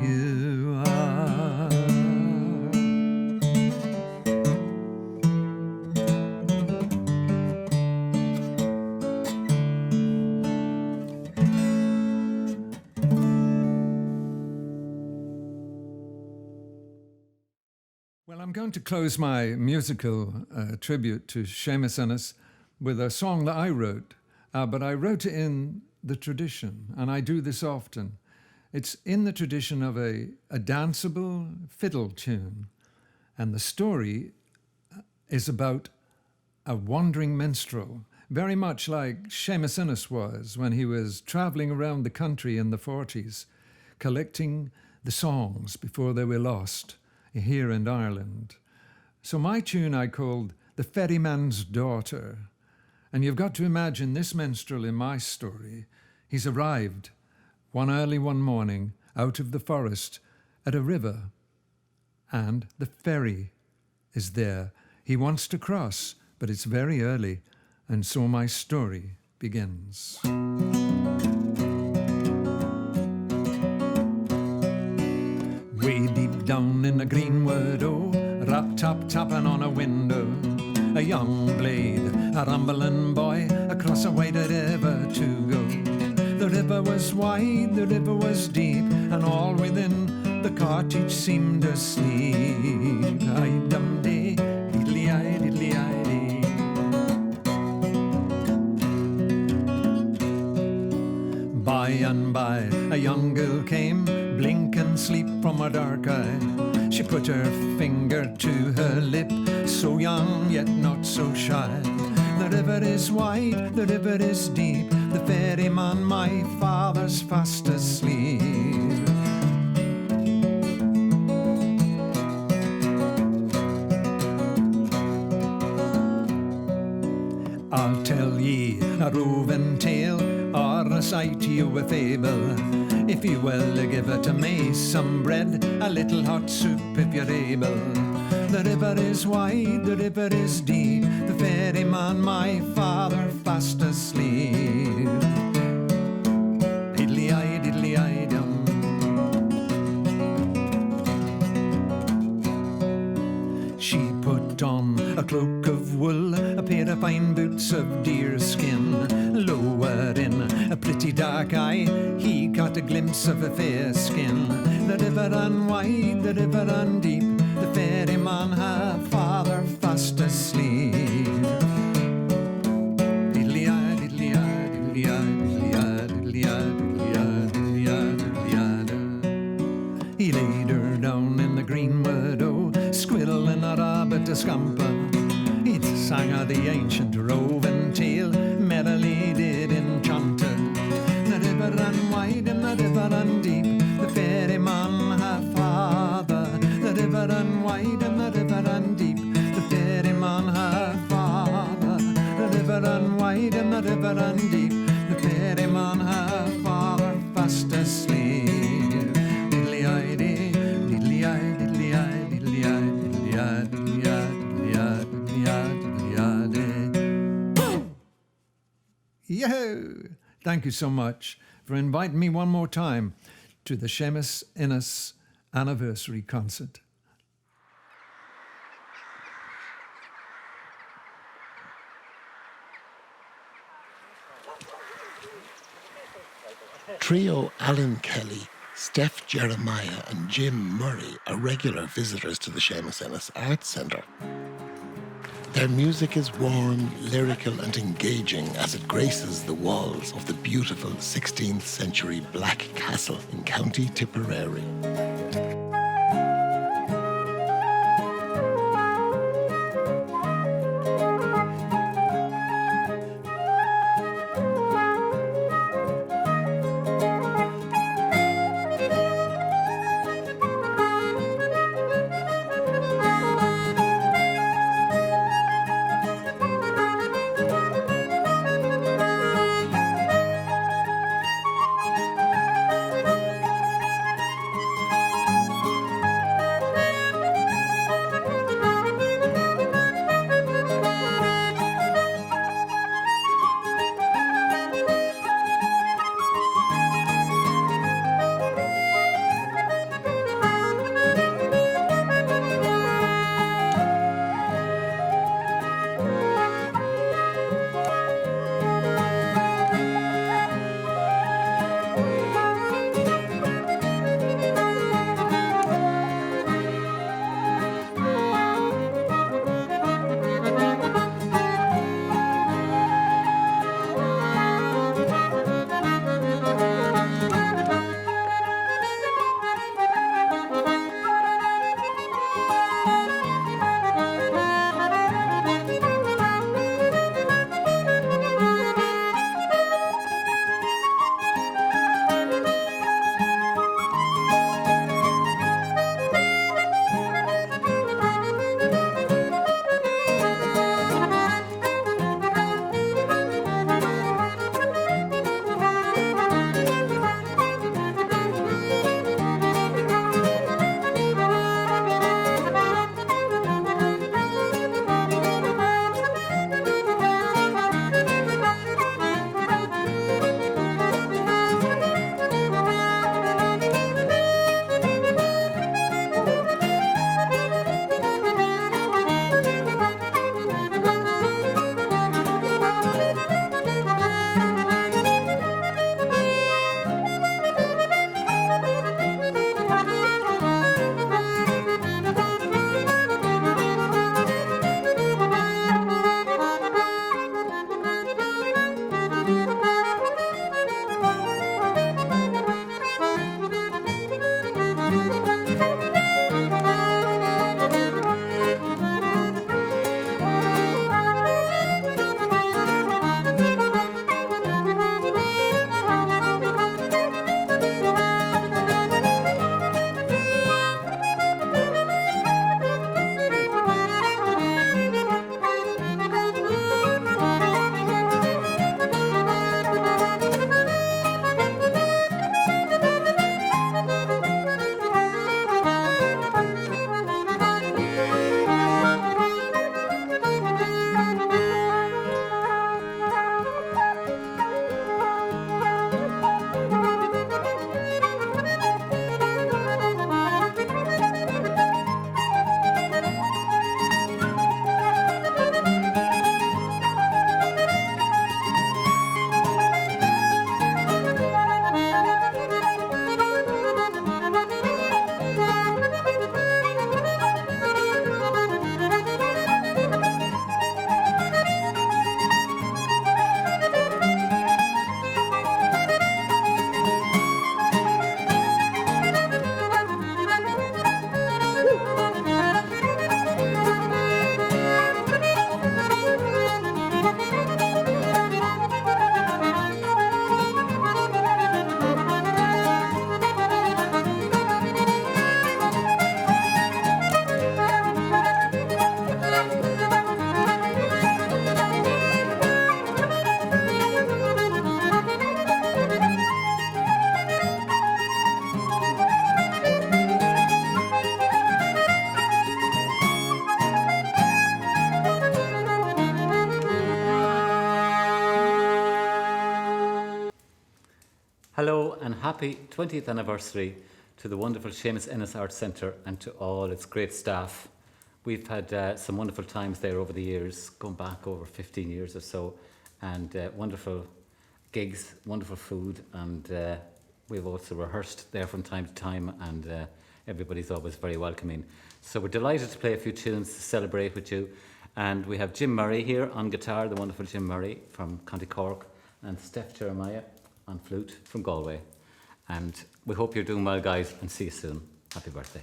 you are. Well, I'm going to close my musical tribute to Séamus Ennis with a song that I wrote, but I wrote it in the tradition, and I do this often. It's in the tradition of a danceable fiddle tune, and the story is about a wandering minstrel, very much like Séamus Ennis was when he was travelling around the country in the 40s, collecting the songs before they were lost here in Ireland. So my tune I called The Ferryman's Daughter. And you've got to imagine this minstrel in my story. He's arrived one morning out of the forest at a river, and the ferry is there. He wants to cross, but it's very early, and so my story begins. Way deep down in the greenwood, oh, rap-tap-tapping on a window, a young blade, a rambling boy, across a wider river to go. The river was wide, the river was deep, and all within the cottage seemed asleep. Aye-dum-dee, diddly-eye, diddly-eye-dee. By and by, a young girl came, blink and sleep from her dark eye. She put her finger to her lip, so young yet not so shy. The river is wide, the river is deep, the ferryman, my father's fast asleep. I'll tell ye a roving tale, or recite you a fable, if you will give it to me some bread, a little hot soup if you're able. The river is wide, the river is deep, the ferryman, my father, fast asleep. Diddly-eye, diddly-eye-dum. She put on a cloak of wool, a pair of fine boots of deer skin. Lower in a pretty dark eye, he caught a glimpse of a fair skin. The river ran wide, the river ran deep, the ferryman, her father, fast asleep. Diddly-eye, diddly-eye, diddly-eye, diddly-eye, diddly-eye, diddly-eye, diddly-eye, diddly-eye. He laid her down in the greenwood, oh, squirrel and a rabbit a scamper. He sang her the ancient roving tale, merrily did enchant her. The river ran wide and the river ran deep, the ferryman, her father. The river ran wide and the river ran deep, the ferryman, her father. The river ran wide and the river ran deep, the ferryman, her father, fast asleep. Diddly-eye-dee, diddly-eye, diddly-eye, diddly-eye, diddly-eye, diddly-eye, diddly-eye, diddly-eye, diddly-eye-dee. Yahoo! Thank you so much for inviting me one more time to the Séamus Ennis anniversary concert. trio Allan Kelly, Steph Jeremiah and Jim Murray are regular visitors to the Séamus Ennis Arts Centre. Their music is warm, lyrical and engaging as it graces the walls of the beautiful 16th century Black Castle in County Tipperary. Hello and happy 20th anniversary to the wonderful Séamus Ennis Arts Centre and to all its great staff. We've had some wonderful times there over the years, going back over 15 years or so, and wonderful gigs, wonderful food, and We've also rehearsed there from time to time, and everybody's always very welcoming. So we're delighted to play a few tunes to celebrate with you. And we have Jim Murray here on guitar, the wonderful Jim Murray from County Cork, and Steph Jeremiah on flute from Galway. And we hope you're doing well, guys, and see you soon. Happy birthday.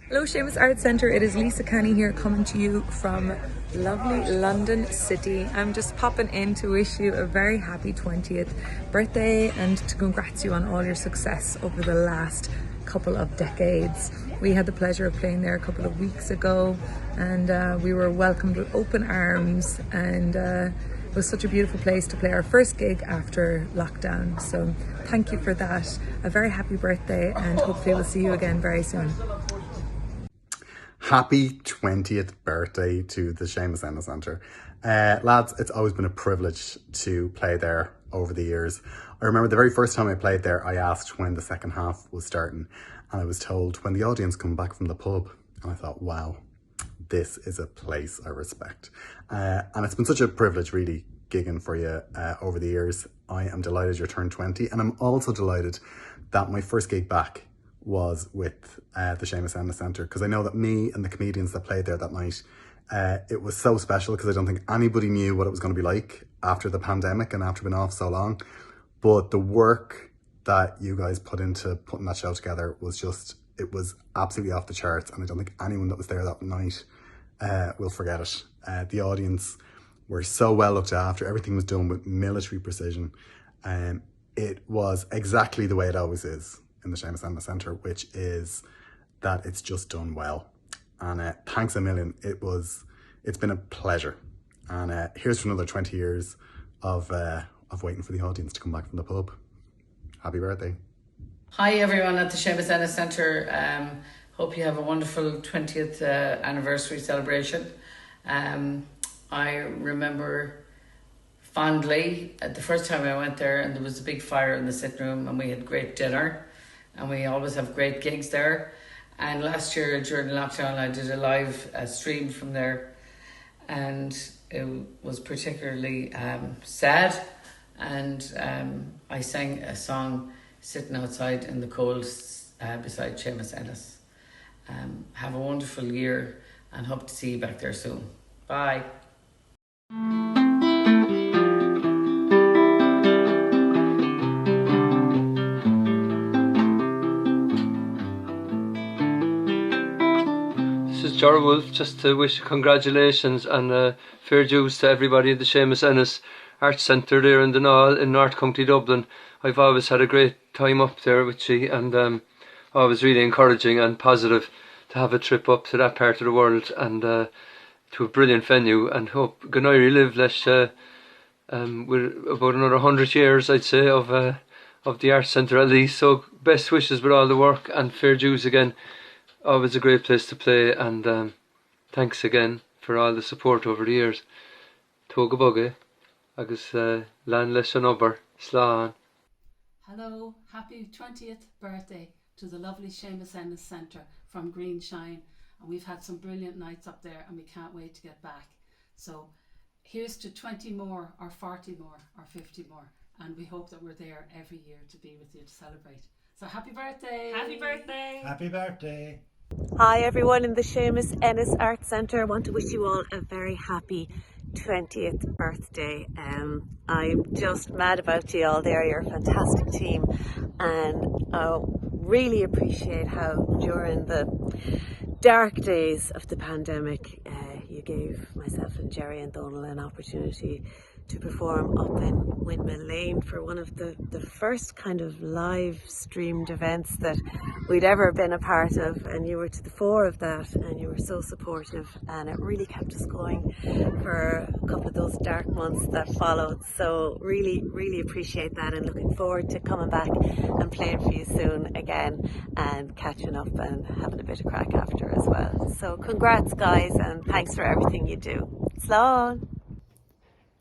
Hello Séamus Arts Centre, it is Lisa Canny here coming to you from lovely London City. I'm just popping in to wish you a very happy 20th birthday and to congrats you on all your success over the last couple of decades. We had the pleasure of playing there a couple of weeks ago and we were welcomed with open arms and it was such a beautiful place to play our first gig after lockdown. So thank you for that. A very happy birthday and hopefully we'll see you again very soon. Happy 20th birthday to the Séamus Ennis Centre. Lads, it's always been a privilege to play there over the years. I remember the very first time I played there, I asked when the second half was starting, and I was told when the audience come back from the pub. And I thought, wow, this is a place I respect. And it's been such a privilege really gigging for you over the years. I am delighted you turned 20, and I'm also delighted that my first gig back was with the Séamus Ennis Centre, because I know that me and the comedians that played there that night, it was so special because I don't think anybody knew what it was going to be like after the pandemic and after being off so long. But the work that you guys put into putting that show together was just, it was absolutely off the charts, and I don't think anyone that was there that night will forget it. The audience were so well looked after. Everything was done with military precision. It was exactly the way it always is in the Séamus Ennis Centre, which is that it's just done well. And thanks a million. It's been a pleasure. And here's for another 20 years of waiting for the audience to come back from the pub. Happy birthday. Hi everyone at the Séamus Ennis Centre. Hope you have a wonderful 20th anniversary celebration. I remember fondly the first time I went there, and there was a big fire in the sitting room, and we had great dinner, and we always have great gigs there. And last year during lockdown I did a live stream from there, and it was particularly sad, and I sang a song sitting outside in the cold beside Séamus Ennis. Have a wonderful year and hope to see you back there soon. Bye. This is Jar Wolf, just to wish congratulations and fair dues to everybody at the Séamus Ennis Arts Centre there in Dónal in North County Dublin. I've always had a great time up there with you, and always really encouraging and positive to have a trip up to that part of the world, and to a brilliant venue, and hope Connelly live with about another 100 years, I'd say, of the Arts Centre at least. So best wishes with all the work, and fair dues again. Always a great place to play, and thanks again for all the support over the years. Tóga bug, agus lan leis an obair, slán. Hello, happy 20th birthday to the lovely Séamus Ennis Centre from Green Shine, and we've had some brilliant nights up there, and we can't wait to get back. So here's to 20 more, or 40 more, or 50 more, and we hope that we're there every year to be with you to celebrate. So happy birthday! Happy birthday! Happy birthday! Hi everyone in the Séamus Ennis Arts Centre. I want to wish you all a very happy 20th birthday. I'm just mad about you all there. You're a fantastic team, and I really appreciate how during the dark days of the pandemic you gave myself and Jerry and Dónal an opportunity to perform up in Windmill Lane for one of the first kind of live streamed events that we'd ever been a part of, and you were to the fore of that, and you were so supportive, and it really kept us going for a couple of those dark months that followed. So really appreciate that, and looking forward to coming back and playing for you soon again, and catching up and having a bit of crack after as well. So congrats guys, and thanks for everything you do. Slán.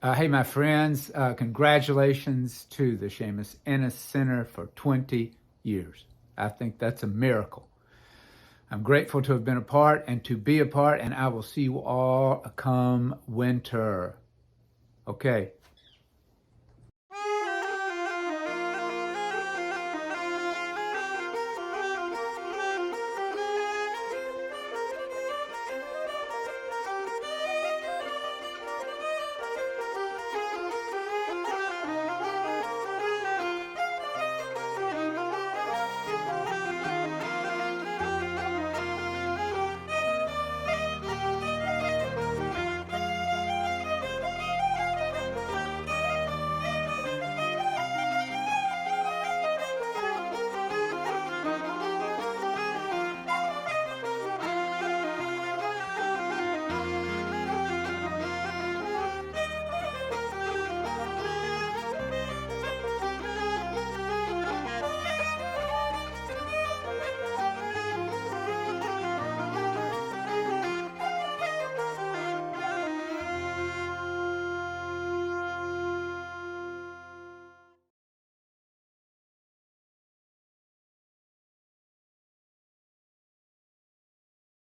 Hey, my friends, congratulations to the Séamus Ennis Centre for 20 years. I think that's a miracle. I'm grateful to have been a part and to be a part, and I will see you all come winter. Okay,